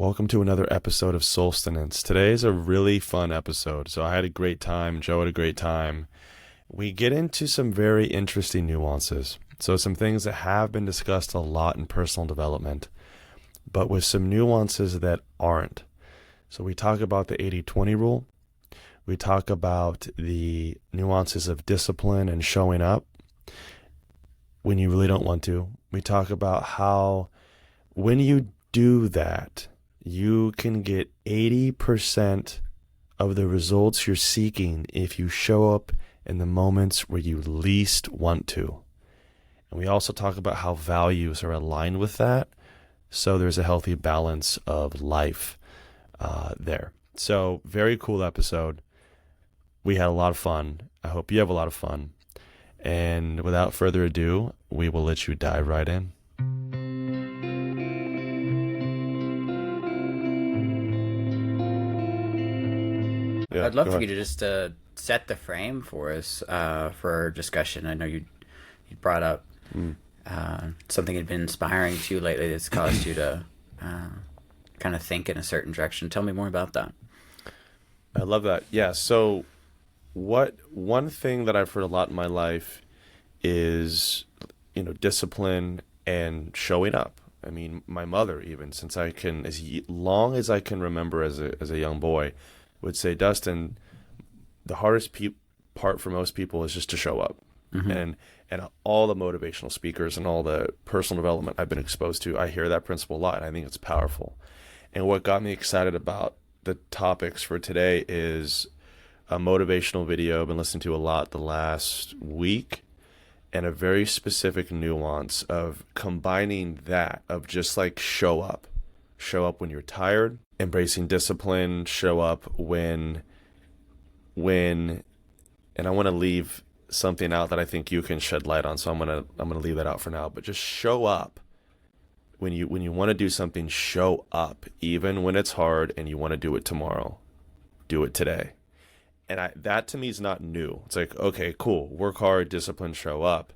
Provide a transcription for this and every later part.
Welcome to another episode of Soulstenance. Today is a really fun episode. So I had a great time. Joe had a great time. We get into some very interesting nuances. So some things that have been discussed a lot in personal development, but with some nuances that aren't. So we talk about the 80-20 rule. We talk about the nuances of discipline and showing up when you really don't want to. We talk about how when you do that, you can get 80% of the results you're seeking if you show up in the moments where you least want to. And we also talk about how values are aligned with that, so there's a healthy balance of life there. So very cool episode. We had a lot of fun. I hope you have a lot of fun. And without further ado, we will let you dive right in. Yeah, I'd love go for ahead. you to just set the frame for us for our discussion. I know you brought up something had been inspiring to you lately that's caused you to kind of think in a certain direction. Tell me more about that. I love that. Yeah. So one thing that I've heard a lot in my life is, discipline and showing up. I mean, my mother, even since as long as I can remember as a young boy, would say, Dustin, the hardest part for most people is just to show up. And all the motivational speakers and all the personal development I've been exposed to, I hear that principle a lot, and I think it's powerful. And what got me excited about the topics for today is a motivational video I've been listening to a lot the last week, and a very specific nuance of combining that of just like show up when you're tired, embracing discipline, show up when and I want to leave something out that I think you can shed light on, so I'm gonna leave that out for now, but just show up when you want to do something. Show up even when it's hard and you want to do it tomorrow. Do it today. And that to me is not new. It's like, okay, cool, work hard, discipline, show up.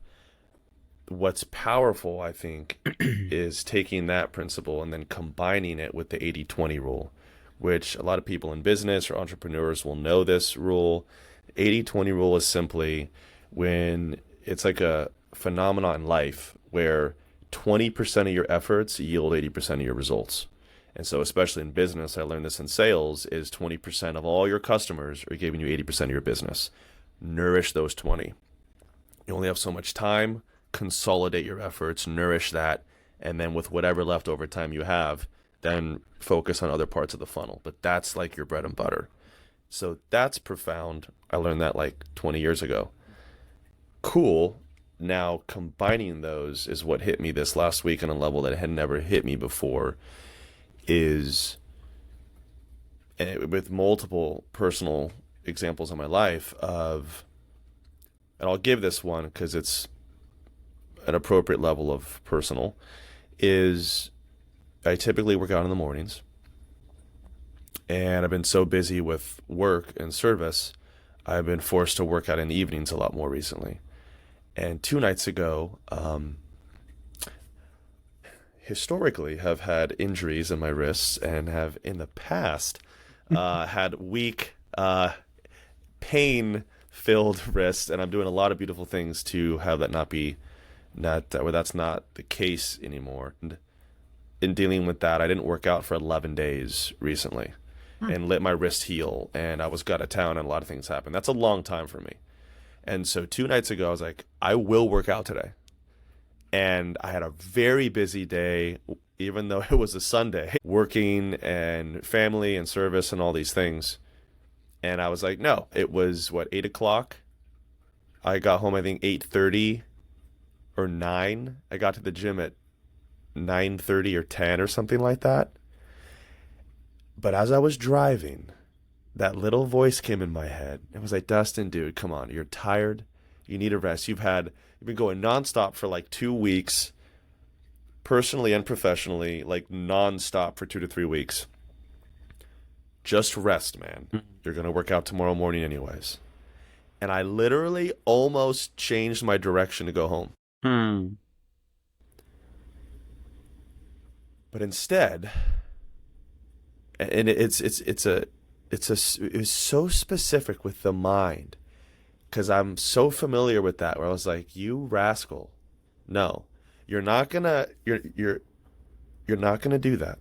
What's powerful, I think, is taking that principle and then combining it with the 80-20 rule, which a lot of people in business or entrepreneurs will know this rule. 80-20 rule is simply when it's like a phenomenon in life where 20% of your efforts yield 80% of your results. And so especially in business, I learned this in sales, is 20% of all your customers are giving you 80% of your business. Nourish those 20. You only have so much time. Consolidate your efforts, nourish that, and then with whatever leftover time you have, then focus on other parts of the funnel. But that's like your bread and butter. So that's profound. I learned that like 20 years ago. Cool. Now combining those is what hit me this last week on a level that had never hit me before, with multiple personal examples in my life of, and I'll give this one because it's an appropriate level of personal, is I typically work out in the mornings, and I've been so busy with work and service, I've been forced to work out in the evenings a lot more recently. And 2 nights ago, historically have had injuries in my wrists and have in the past had weak, pain-filled wrists, and I'm doing a lot of beautiful things to have that where that's not the case anymore. And in dealing with that, I didn't work out for 11 days recently and let my wrist heal, and I was out of town and a lot of things happened. That's a long time for me. And so 2 nights ago, I was like, I will work out today. And I had a very busy day, even though it was a Sunday, working and family and service and all these things. And I was like, no, it was 8 o'clock. I got home, I think 8:30 or 9. I got to the gym at 9:30 or 10 or something like that. But as I was driving, that little voice came in my head. It was like, Dustin, dude, come on. You're tired. You need a rest. You've been going nonstop for like 2 weeks, personally and professionally, like nonstop for 2 to 3 weeks. Just rest, man. You're going to work out tomorrow morning anyways. And I literally almost changed my direction to go home. But instead, and it was so specific with the mind, because I'm so familiar with that, where I was like, you rascal, no, you're not gonna you're not gonna do that.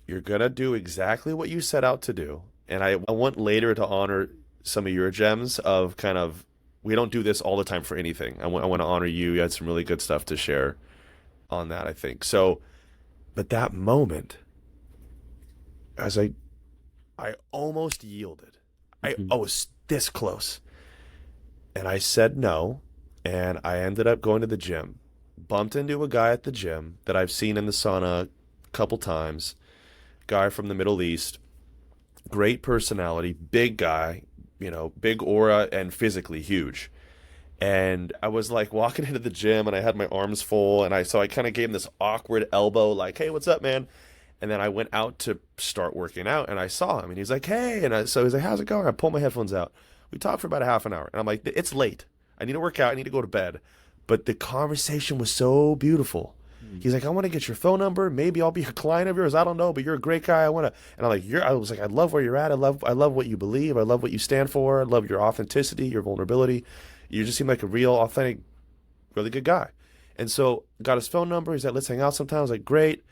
You're gonna do exactly what you set out to do. And I want later to honor some of your gems of kind of, we don't do this all the time for anything. I want to honor you. You had some really good stuff to share on that, I think. So, but that moment, as I almost yielded. I was this close. And I said no, and I ended up going to the gym. Bumped into a guy at the gym that I've seen in the sauna a couple times. Guy from the Middle East. Great personality, big guy, big aura and physically huge. And I was like walking into the gym and I had my arms full, and so I kind of gave him this awkward elbow like, "Hey, what's up, man?" And then I went out to start working out, and I saw him, and he's like, "Hey," and so he's like, "How's it going?" I pulled my headphones out. We talked for about a half an hour, and I'm like, "It's late. I need to work out. I need to go to bed." But the conversation was so beautiful. He's like, "I want to get your phone number. Maybe I'll be a client of yours. I don't know, but you're a great guy. I want to." And I'm like, I was like, "I love where you're at. I love what you believe. I love what you stand for. I love your authenticity, your vulnerability. You just seem like a real, authentic, really good guy." And so got his phone number. He's like, "Let's hang out sometime." I was like, "Great."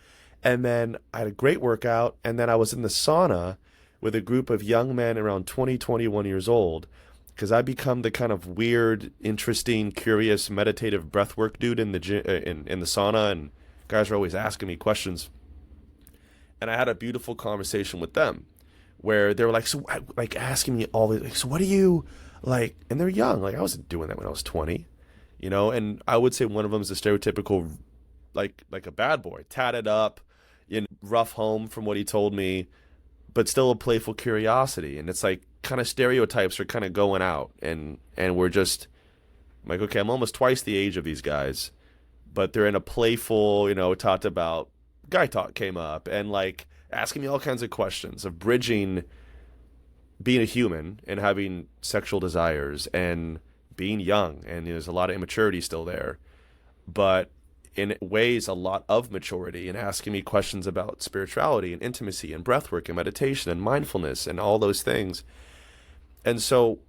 And then I had a great workout. And then I was in the sauna with a group of young men around 20, 21 years old, because I become the kind of weird, interesting, curious, meditative breathwork dude in the in the sauna, and guys are always asking me questions. And I had a beautiful conversation with them, where they were like, so like asking me all these, like, "So what do you like?" And they're young, like I wasn't doing that when I was 20, And I would say one of them is a stereotypical, like a bad boy, tatted up, in rough home from what he told me, but still a playful curiosity. And it's like kind of stereotypes are kind of going out, and we're just I'm like, okay, I'm almost twice the age of these guys, but they're in a playful, talked about, guy talk came up, and like asking me all kinds of questions of bridging being a human and having sexual desires and being young, and there's a lot of immaturity still there, but in ways a lot of maturity, and asking me questions about spirituality and intimacy and breathwork and meditation and mindfulness and all those things. And so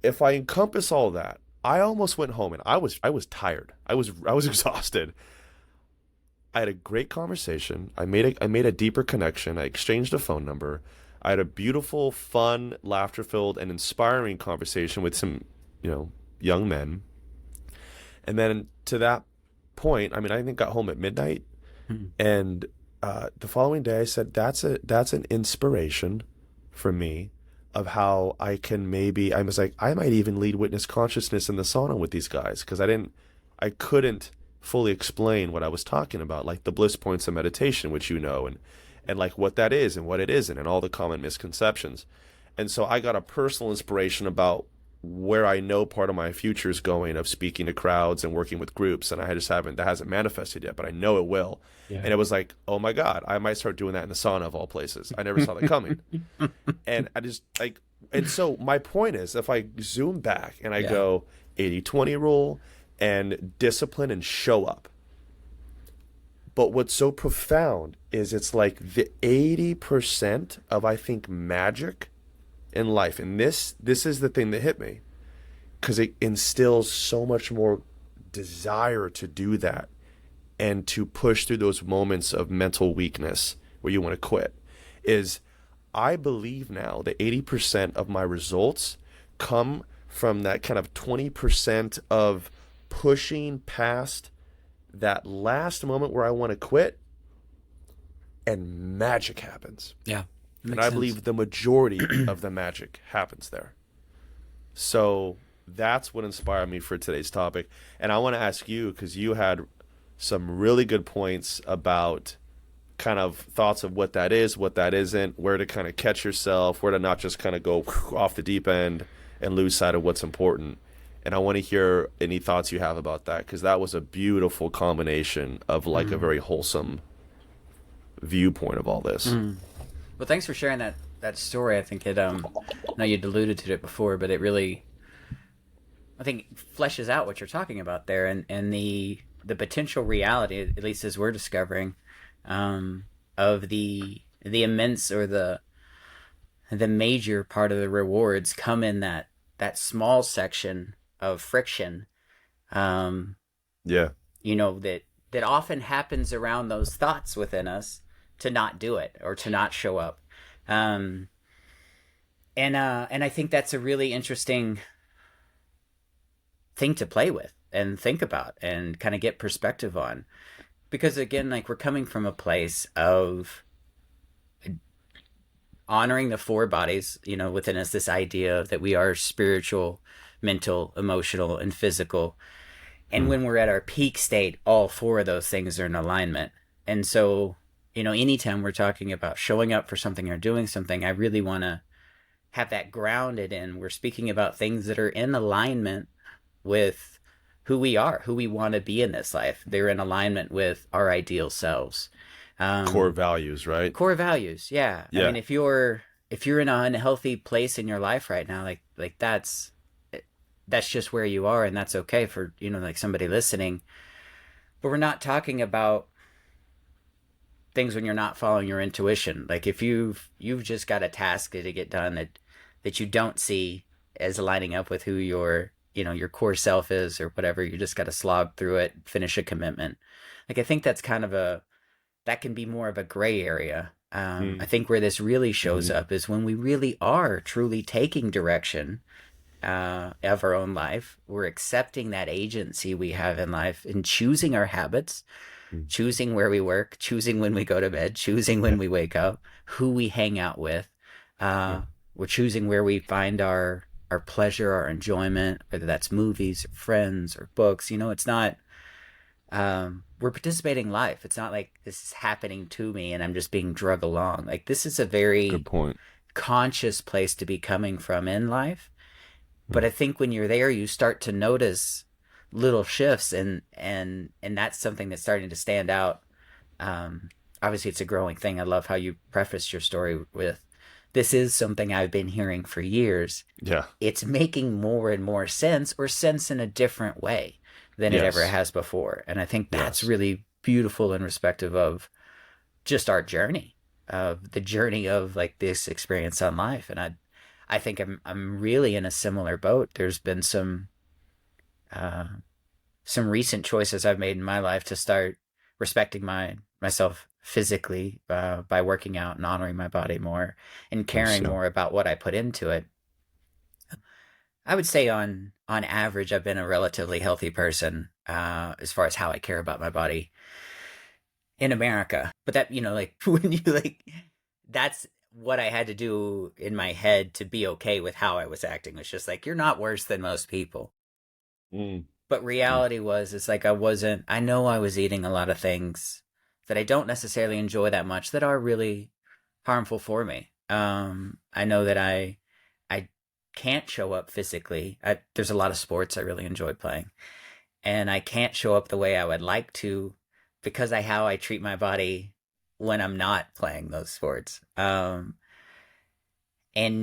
if I encompass all that, I almost went home and I was tired. I was exhausted. I had a great conversation. I made a deeper connection. I exchanged a phone number. I had a beautiful, fun, laughter-filled, and inspiring conversation with some, young men. And then to that point, I think got home at midnight, and the following day I said, that's an inspiration for me of how I can maybe, I was like, I might even lead witness consciousness in the sauna with these guys, because I couldn't fully explain what I was talking about, like the bliss points of meditation, which and like what that is and what it isn't, and all the common misconceptions. And so I got a personal inspiration about where I know part of my future is going, of speaking to crowds and working with groups, and that hasn't manifested yet, but I know it will. Yeah. And it was like, oh my God, I might start doing that in the sauna of all places. I never saw that coming. And I just like, and so my point is, if I zoom back and I go 80-20 rule and discipline and show up. But what's so profound is it's like the 80% of, I think, magic in life. And this is the thing that hit me, because it instills so much more desire to do that and to push through those moments of mental weakness where you want to quit. Is I believe now that 80% of my results come from that kind of 20% of pushing past that last moment where I want to quit, and magic happens. Yeah. And I believe the majority of the magic happens there. So that's what inspired me for today's topic. And I want to ask you, because you had some really good points about kind of thoughts of what that is, what that isn't, where to kind of catch yourself, where to not just kind of go off the deep end and lose sight of what's important. And I want to hear any thoughts you have about that, because that was a beautiful combination of like a very wholesome viewpoint of all this. Well, thanks for sharing that story. I think it, I know you'd alluded to it before, but it really, I think, fleshes out what you're talking about there, and the potential reality, at least as we're discovering, of the the immense or the major part of the rewards come in that small section of friction, um, Yeah. that often happens around those thoughts within us to not do it or to not show up. Um, and I think that's a really interesting thing to play with and think about and kind of get perspective on, because again, like, we're coming from a place of honoring the four bodies, within us, this idea that we are spiritual, mental, emotional, and physical. And Mm. when we're at our peak state, all four of those things are in alignment. And so, anytime we're talking about showing up for something or doing something, I really want to have that grounded in, we're speaking about things that are in alignment with who we are, who we want to be in this life. They're in alignment with our ideal selves. Core Um, values, right? Core values, yeah. I mean, Yeah. if you're in an unhealthy place in your life right now, like that's just where you are, and that's okay for, like, somebody listening. But we're not talking about things when you're not following your intuition. Like, if you've just got a task to get done that you don't see as aligning up with who your core self is or whatever, you just got to slog through it, finish a commitment. Like, I think that can be more of a gray area. I Mm. think where this really shows Hmm. up is when we really are truly taking direction of our own life. We're accepting that agency we have in life and choosing our habits, Mm. choosing where we work, choosing when we go to bed, choosing Yeah. when we wake up, who we hang out with. Yeah. We're choosing where we find our pleasure, our enjoyment, whether that's movies, or friends, or books. It's not. We're participating in life. It's not like this is happening to me and I'm just being drug along. Like, this is a Good very point. conscious place to be coming from in life. But Mm. I think when you're there, you start to notice little shifts, and that's something that's starting to stand out. Um, Obviously, it's a growing thing. I love how you prefaced your story with, "This is something I've been hearing for years. Yeah. It's making more and more sense, or sense in a different way than it ever Yes. has before." And I think that's Yes. really beautiful in respective of just our journey, of the journey of, like, this experience on life. And I think I'm really in a similar boat. There's been uh, some recent choices I've made in my life to start respecting myself physically, by working out and honoring my body more and Yes. caring Yeah. more about what I put into it. I would say on average, I've been a relatively healthy person, as far as how I care about my body in America. But that, like, when you, like, that's what I had to do in my head to be okay with how I was acting. It was just like, you're not worse than most people. Mm. But Mm. reality was, it's like, I know I was eating a lot of things that I don't necessarily enjoy that much that are really harmful for me. I know that I can't show up physically. There's a lot of sports I really enjoy playing, and I can't show up the way I would like to because of how I treat my body when I'm not playing those sports. And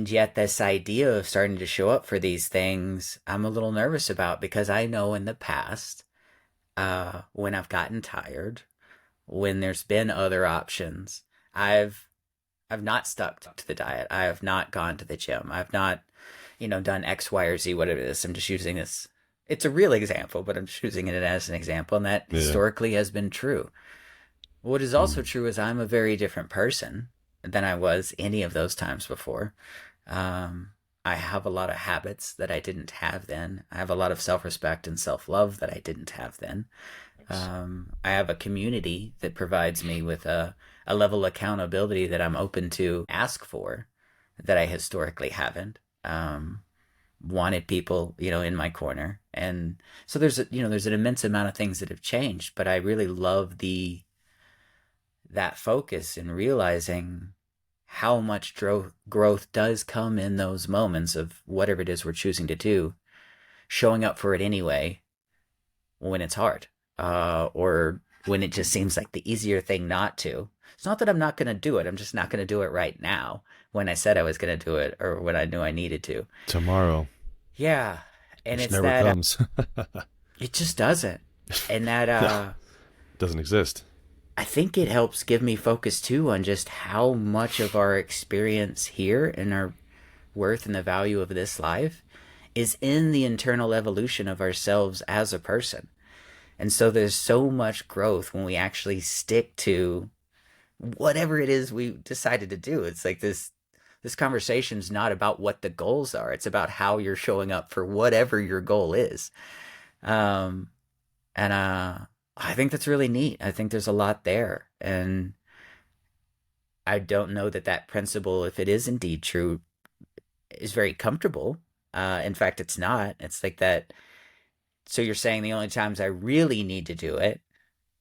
yet, this idea of starting to show up for these things, I'm a little nervous about, because I know in the past, when I've gotten tired, when there's been other options, I've I've not stuck to the diet. I have not gone to the gym. I've not, done X, Y, or Z, whatever it is. I'm just using this. It's a real example, but I'm just using it as an example, and that Yeah. historically has been true. What is also Mm. true is I'm a very different person than I was any of those times before. Um, I have a lot of habits that I didn't have then. I have a lot of self respect and self love that I didn't have then. Nice. I have a community that provides me with a level of accountability that I'm open to ask for that I historically haven't. Wanted people, in my corner. And so there's an immense amount of things that have changed, but I really love that focus in realizing how much growth does come in those moments of whatever it is we're choosing to do, showing up for it anyway when it's hard, or when it just seems like the easier thing not to. It's not that I'm not going to do it. I'm just not going to do it right now when I said I was going to do it or when I knew I needed to. Tomorrow Yeah. And just it's never comes. it just doesn't. And that, No, doesn't exist. I think it helps give me focus too on just how much of our experience here and our worth and the value of this life is in the internal evolution of ourselves as a person. And so there's so much growth when we actually stick to whatever it is we decided to do. It's like this conversation's not about what the goals are. It's about how you're showing up for whatever your goal is. Um, and I think that's really neat. I think there's a lot there. And I don't know that that principle, if it is indeed true, is very comfortable. In fact, it's not. It's like that. So you're saying the only times I really need to do it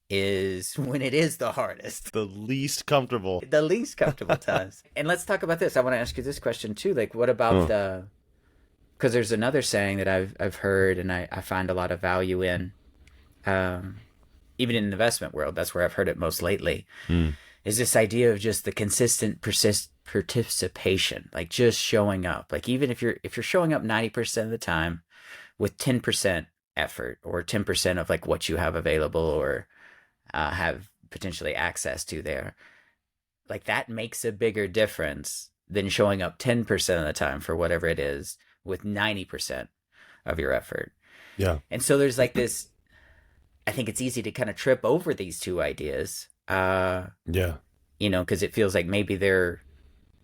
is when it is the hardest, The least comfortable. the least comfortable times. And let's talk about this. I want to ask you this question too. Like, what about the? Because there's another saying that I've heard and I find a lot of value in, um, even in the investment world. That's where I've heard it most lately. Is this idea of just the consistent participation, like just showing up. Like even if you're showing up 90% of the time with 10% effort or 10% of like what you have available or have potentially access to there, like that makes a bigger difference than showing up 10% of the time for whatever it is with 90% of your effort. Yeah. And so there's like this, I think it's easy to kind of trip over these two ideas. Yeah. You know, because it feels like maybe they're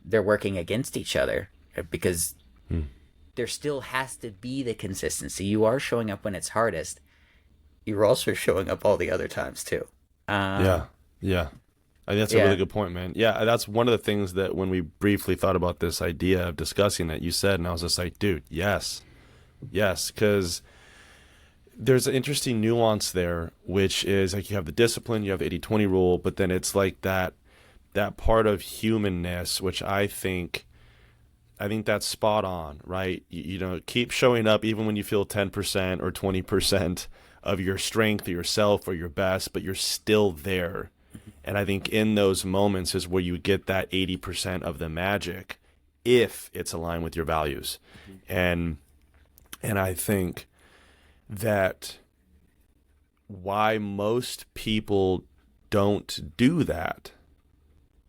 working against each other because there still has to be the consistency. You are showing up when it's hardest. You're also showing up all the other times too. Yeah. Yeah. I think that's a Yeah. really good point, man. Yeah, that's one of the things that when we briefly thought about this idea of discussing it, you said, and I was just like, dude, yes. Yes, because there's an interesting nuance there, which is like you have the discipline, you have the 80-20 rule, but then it's like that part of humanness, which I think that's spot on, right? You know, keep showing up even when you feel 10% or 20% of your strength or yourself or your best, but you're still there. And I think in those moments is where you get that 80% of the magic if it's aligned with your values. And I think that why most people don't do that,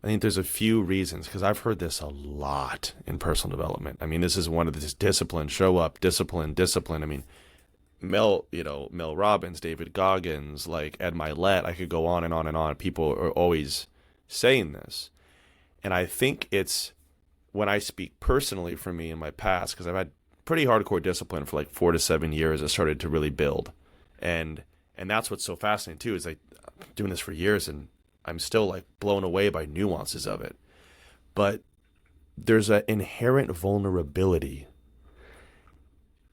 I think there's a few reasons, because I've heard this a lot in personal development. I mean, this is one of this discipline, show up, discipline. I mean, Mel Robbins, David Goggins, like Ed Milet, I could go on and on and on. People are always saying this. And I think it's when I speak personally for me in my past, because I've had pretty hardcore discipline for like 4 to 7 years, I started to really build. And that's what's so fascinating too, is like I'm doing this for years and I'm still like blown away by nuances of it. But there's an inherent vulnerability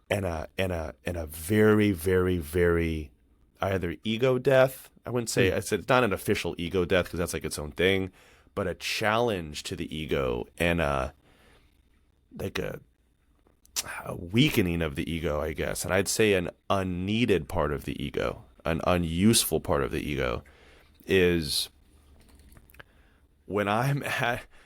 and a very, very, very either ego death. I wouldn't say, I said it's not an official ego death because that's like its own thing, but a challenge to the ego and a weakening of the ego, I guess. And I'd say an unneeded part of the ego, an unuseful part of the ego is when I'm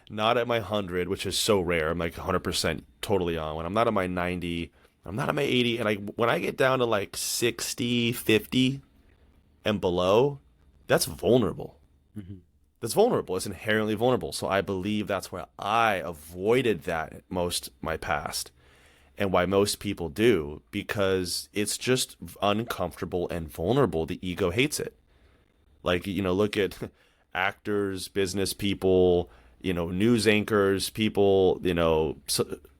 not at my 100, which is so rare. I'm like 100% totally on. When I'm not at my 90, I'm not at my 80. And when I get down to like 60, 50 and below, that's vulnerable. Mm-hmm. That's vulnerable. It's inherently vulnerable. So I believe that's where I avoided that most my past. And why most people do, because it's just uncomfortable and vulnerable. The ego hates it. Like, you know, look at actors, business people, you know, news anchors, people, you know,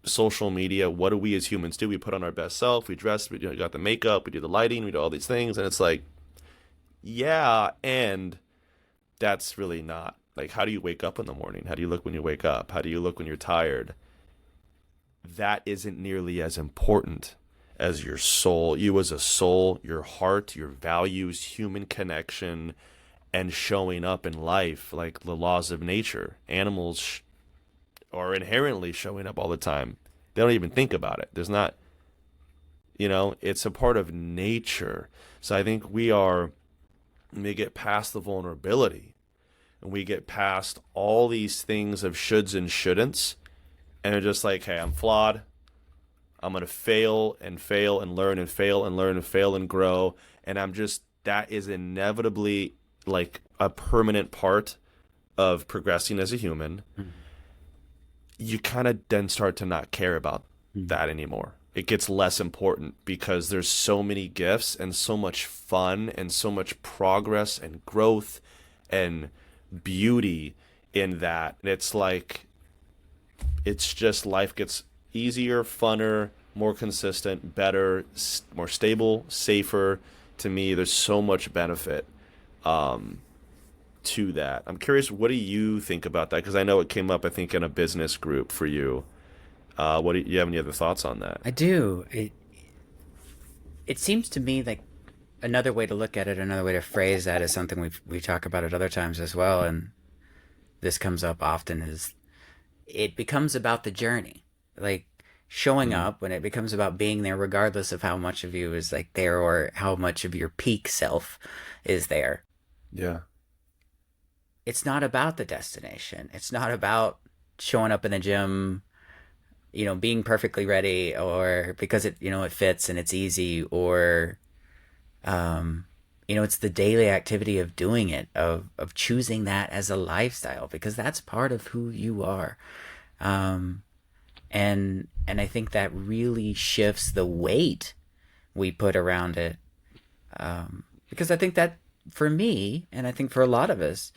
social media. What do we as humans do? We put on our best self, we dress, we got the makeup, we do the lighting, we do all these things. And it's like, yeah, and that's really not. Like, how do you wake up in the morning? How do you look when you wake up? How do you look when you're tired? That isn't nearly as important as your soul, you as a soul, your heart, your values, human connection, and showing up in life, like the laws of nature. Animals are inherently showing up all the time. They don't even think about it. There's not, you know, it's a part of nature. So I think we get past the vulnerability and we get past all these things of shoulds and shouldn'ts, and they're just like, hey, I'm flawed. I'm going to fail and learn and fail and learn and fail and grow. And that is inevitably like a permanent part of progressing as a human, you kind of then start to not care about that anymore. It gets less important because there's so many gifts and so much fun and so much progress and growth and beauty in that. And it's like, it's just life gets easier, funner, more consistent, better, more stable, safer. To me, there's so much benefit to that. I'm curious, what do you think about that? Because I know it came up, I think, in a business group for you. What do you have any other thoughts on that? I do. It seems to me like another way to look at it, another way to phrase that is something we talk about at other times as well, and this comes up often is it becomes about the journey. Like showing up when it becomes about being there regardless of how much of you is like there or how much of your peak self is there. Yeah. It's not about the destination. It's not about showing up in the gym, being perfectly ready or because it fits and it's easy or, it's the daily activity of doing it, of choosing that as a lifestyle, because that's part of who you are. And I think that really shifts the weight we put around it. Because I think that for me, and I think for a lot of us,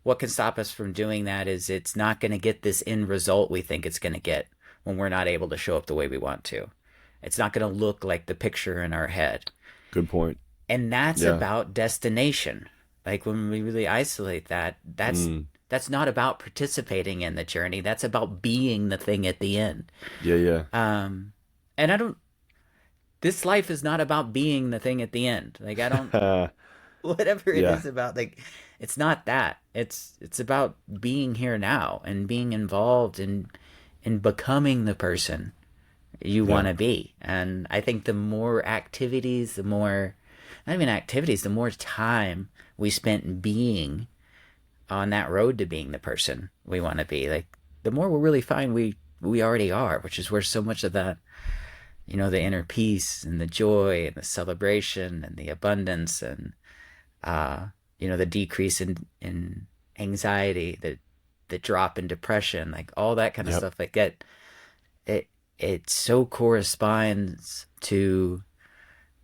what can stop us from doing that is it's not going to get this end result we think it's going to get when we're not able to show up the way we want to. It's not going to look like the picture in our head. Good point. And that's Yeah. about destination. Like when we really isolate that, that's not about participating in the journey. That's about being the thing at the end. Yeah, yeah. And this life is not about being the thing at the end. Like I don't, whatever it Yeah. is about, like it's not that. It's about being here now and being involved in becoming the person you Yeah. want to be. And I think the more activities, the more not even activities, the more time we spent being on that road to being the person we want to be, like the more we'll really find we already are, which is where so much of that, the inner peace and the joy and the celebration and the abundance and the decrease in anxiety, the drop in depression, like all that kind of Yep. stuff, like it so corresponds to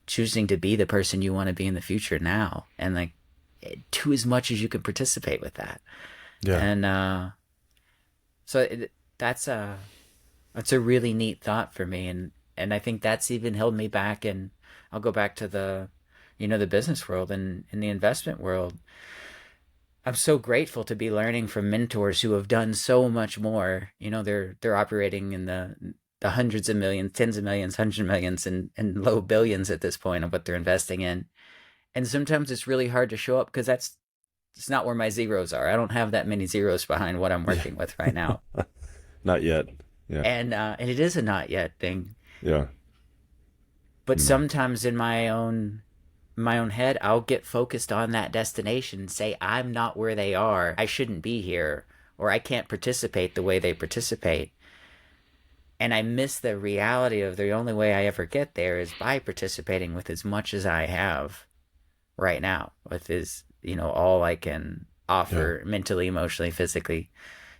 choosing to be the person you want to be in the future now, and like to as much as you can participate with that. Yeah. And so that's a really neat thought for me, and I think that's even held me back. And I'll go back to the business world and in the investment world. I'm so grateful to be learning from mentors who have done so much more. They're operating in the hundreds of millions, tens of millions, hundreds of millions, and low billions at this point of what they're investing in. And sometimes it's really hard to show up because it's not where my zeros are. I don't have that many zeros behind what I'm Yeah. working with right now. Not yet. Yeah. And it is a not yet thing. Yeah. But sometimes in my own head, I'll get focused on that destination and say, I'm not where they are. I shouldn't be here, or I can't participate the way they participate. And I miss the reality of the only way I ever get there is by participating with as much as I have right now, with all I can offer mentally, emotionally, physically,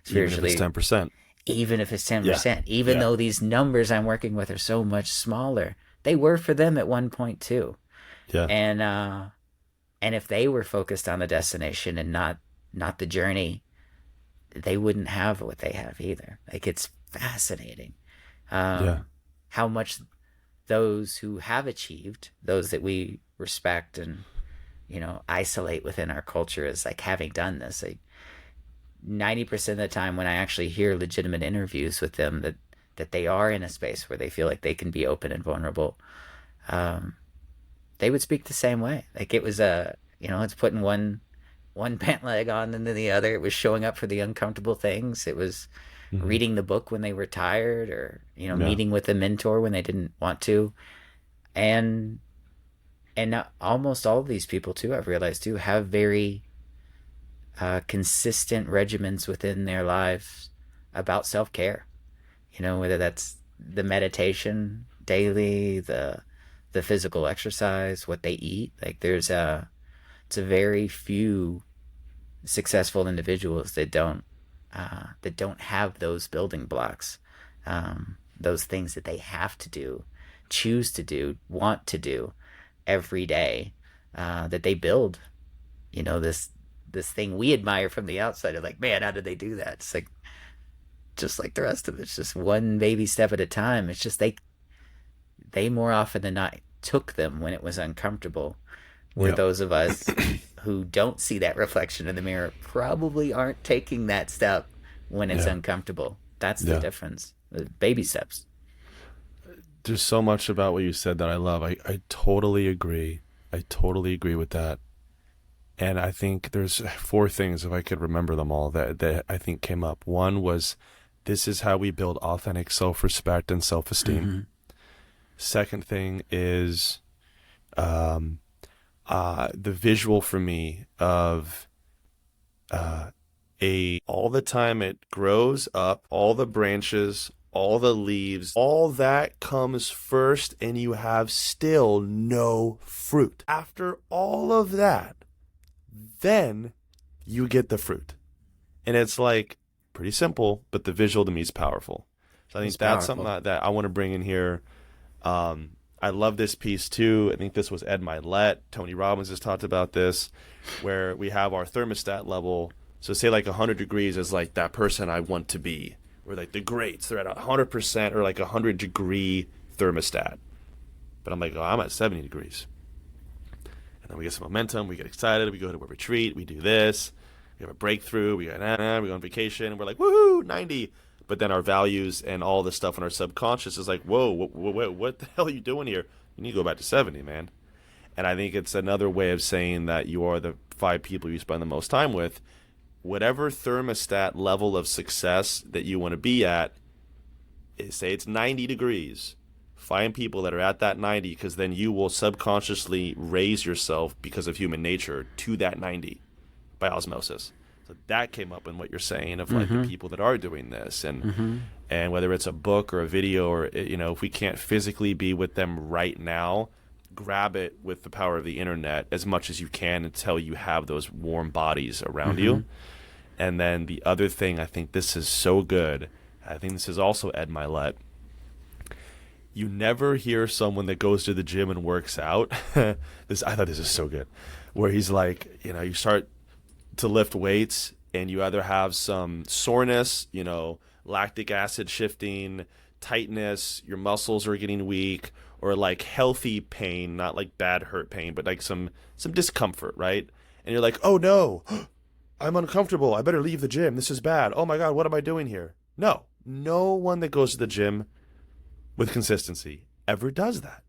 Even if spiritually, it's 10%. even if it's Yeah. 10%, even Yeah. though these numbers I'm working with are so much smaller. They were for them at one point too. Yeah. And if they were focused on the destination and not the journey, they wouldn't have what they have either. Like it's fascinating Yeah. how much those who have achieved, those that we respect and isolate within our culture as like having done this, like 90% of the time when I actually hear legitimate interviews with them that they are in a space where they feel like they can be open and vulnerable, they would speak the same way. Like it was it's putting one pant leg on and then the other. It was showing up for the uncomfortable things. It was reading the book when they were tired, or Yeah. meeting with a mentor when they didn't want to. And almost all of these people too, I've realized too, have very consistent regimens within their lives about self-care. Whether that's the meditation daily, the physical exercise, what they eat. Like there's It's a very few successful individuals that don't have those building blocks, those things that they have to do, choose to do, want to do every day, that they build. This thing we admire from the outside. Of like, man, how did they do that? It's like just like the rest of it. It's just one baby step at a time. It's just they more often than not took them when it was uncomfortable. Where Yep. those of us who don't see that reflection in the mirror probably aren't taking that step when it's Yeah. uncomfortable. That's the Yeah. difference. The baby steps. There's so much about what you said that I love. I totally agree. I totally agree with that. And I think there's four things, if I could remember them all, that I think came up. One was, this is how we build authentic self-respect and self-esteem. Mm-hmm. Second thing is the visual for me of all the time it grows up, all the branches, all the leaves, all that comes first, and you have still no fruit. After all of that, then you get the fruit. And it's like pretty simple, but the visual to me is powerful. So I think It's that's powerful. something that I want to bring in here. I love this piece too. I think this was Ed Milet. Tony Robbins has talked about this, where we have our thermostat level. So say like 100 degrees is like that person I want to be. Or like the greats, they're at 100% or like 100-degree thermostat. But I'm like, oh, I'm at 70 degrees. And then we get some momentum, we get excited, we go to a retreat, we do this, we have a breakthrough, we go on vacation, and we're like, woohoo, 90. But then our values and all the stuff in our subconscious is like, whoa, what the hell are you doing here? You need to go back to 70, man. And I think it's another way of saying that you are the 5 people you spend the most time with. Whatever thermostat level of success that you want to be at, say it's 90 degrees. Find people that are at that 90, because then you will subconsciously raise yourself because of human nature to that 90 by osmosis. So that came up in what you're saying of like the people that are doing this, and whether it's a book or a video or if we can't physically be with them right now, grab it with the power of the internet as much as you can until you have those warm bodies around you. And then the other thing, I think this is so good. I think this is also Ed Milet. You never hear someone that goes to the gym and works out. I thought this is so good, where he's like, you start to lift weights and you either have some soreness, lactic acid shifting, tightness, your muscles are getting weak, or like healthy pain, not like bad hurt pain, but like some discomfort, right? And you're like, oh no, I'm uncomfortable. I better leave the gym. This is bad. Oh my God, what am I doing here? No one that goes to the gym with consistency ever does that.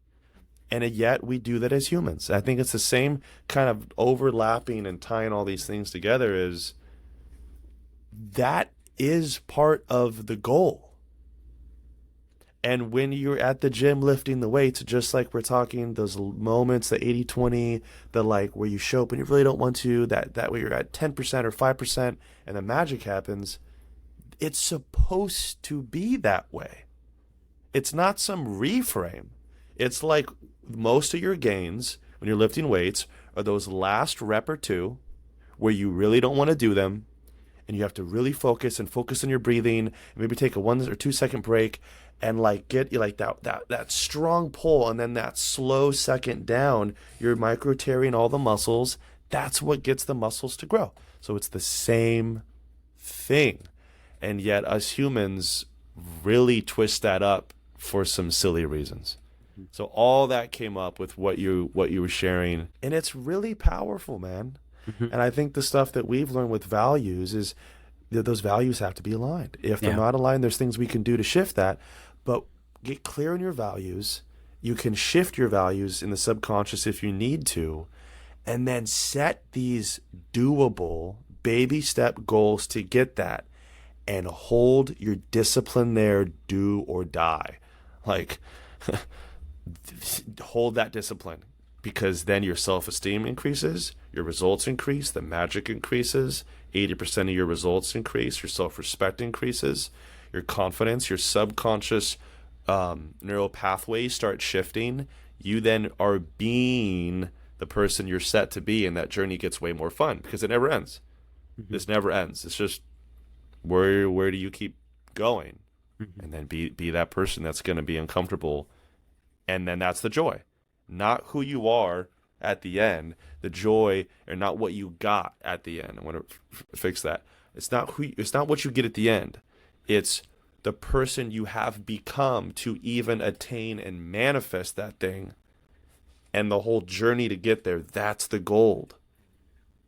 And yet we do that as humans. I think it's the same kind of overlapping and tying all these things together is that is part of the goal. And when you're at the gym lifting the weights, just like we're talking, those moments, the 80-20, the like where you show up and you really don't want to, that way you're at 10% or 5% and the magic happens, it's supposed to be that way. It's not some reframe. It's like most of your gains when you're lifting weights are those last rep or two where you really don't want to do them, and you have to really focus on your breathing, and maybe take a 1 or 2 second break and like get you like that strong pull, and then that slow second down. You're micro tearing all the muscles. That's what gets the muscles to grow. So it's the same thing. And yet us humans really twist that up for some silly reasons. So all that came up with what you were sharing, and it's really powerful, man. And I think the stuff that we've learned with values is that those values have to be aligned. If they're not aligned, there's things we can do to shift that. But get clear on your values. You can shift your values in the subconscious if you need to, and then set these doable baby step goals to get that, and hold your discipline there, do or die. Like hold that discipline, because then your self-esteem increases, your results increase, the magic increases, 80% of your results increase, your self-respect increases, your confidence, your subconscious neural pathways start shifting. You then are being the person you're set to be, and that journey gets way more fun because it never ends. This never ends. It's just where do you keep going, and then be that person that's going to be uncomfortable, and then that's the joy, not who you are at the end. The joy, or not what you got at the end. I want to fix that. It's not what you get at the end. It's the person you have become to even attain and manifest that thing, and the whole journey to get there. That's the gold.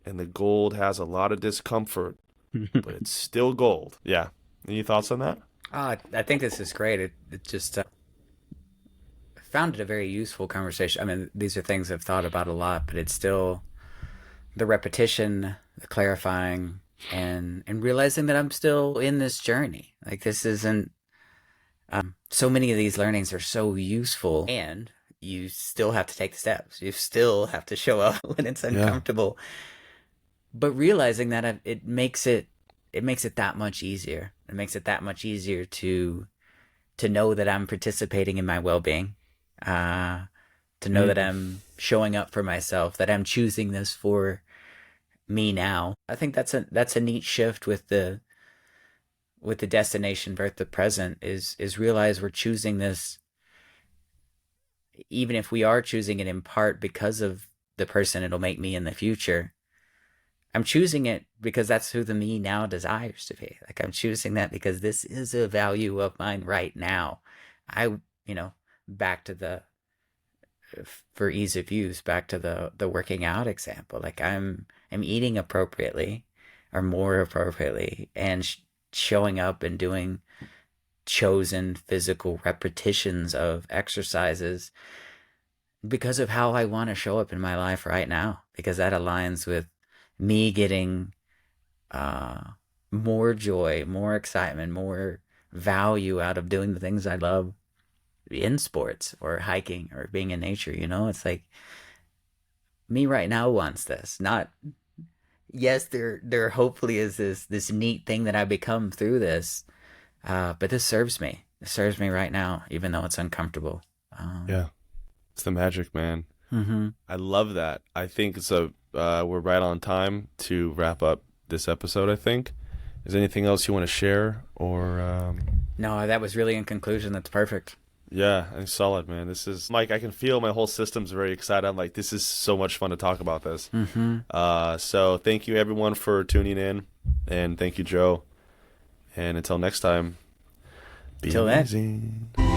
And the gold has a lot of discomfort, but it's still gold. Yeah. Any thoughts on that? I think this is great. It just found it a very useful conversation. I mean, these are things I've thought about a lot, but it's still the repetition, the clarifying, and realizing that I'm still in this journey. Like, this isn't. So many of these learnings are so useful, and you still have to take the steps. You still have to show up when it's uncomfortable. But realizing that it makes it that much easier. It makes it that much easier to know that I'm participating in my well-being, to know that I'm showing up for myself, that I'm choosing this for me now. I think that's a neat shift with the destination versus the present, is realize we're choosing this, even if we are choosing it in part because of the person it'll make me in the future. I'm choosing it because that's who the me now desires to be. Like, I'm choosing that because this is a value of mine right now. Back to the, for ease of use, back to the working out example. Like, I'm eating appropriately, or more appropriately, and showing up and doing chosen physical repetitions of exercises because of how I want to show up in my life right now, because that aligns with me getting more joy, more excitement, more value out of doing the things I love in sports or hiking or being in nature. It's like, me right now wants this. Not, yes, there hopefully is this neat thing that I become through this, but this serves me. It serves me right now, even though it's uncomfortable. Yeah. It's the magic, man. Mm-hmm. I love that. I think we're right on time to wrap up this episode, I think. Is there anything else you want to share, or No, that was really, in conclusion, that's perfect. Yeah, I'm solid, man. This is, Mike, I can feel my whole system's very excited. I'm like, this is so much fun to talk about this. So thank you, everyone, for tuning in, and thank you, Joe. And until next time, be Till amazing. then.